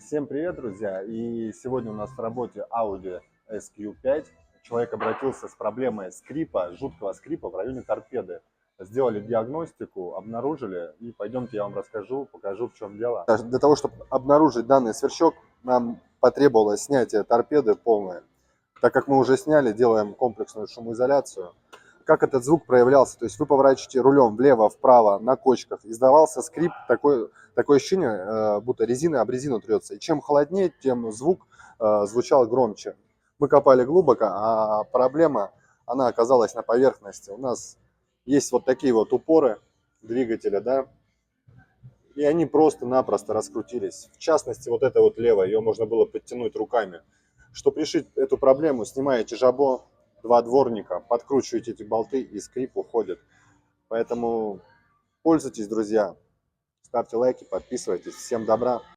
Всем привет, друзья! И сегодня у нас в работе Audi SQ5. Человек обратился с проблемой скрипа, жуткого скрипа в районе торпеды. Сделали диагностику, обнаружили, и пойдемте я вам расскажу, покажу, в чем дело. Для того, чтобы обнаружить данный сверчок, нам потребовалось снятие торпеды полное. Так как мы уже сняли, делаем комплексную шумоизоляцию. Как этот звук проявлялся? То есть вы поворачиваете рулем влево-вправо на кочках, издавался скрип, такое ощущение, будто резина об резину трется. И чем холоднее, тем звук звучал громче. Мы копали глубоко, а проблема, она оказалась на поверхности. У нас есть вот такие вот упоры двигателя, да, и они просто-напросто раскрутились. В частности, вот эта вот левая, ее можно было подтянуть руками. Чтобы решить эту проблему, снимаете жабо, два дворника, подкручиваете эти болты, и скрип уходит. Поэтому пользуйтесь, друзья. Ставьте лайки, подписывайтесь. Всем добра.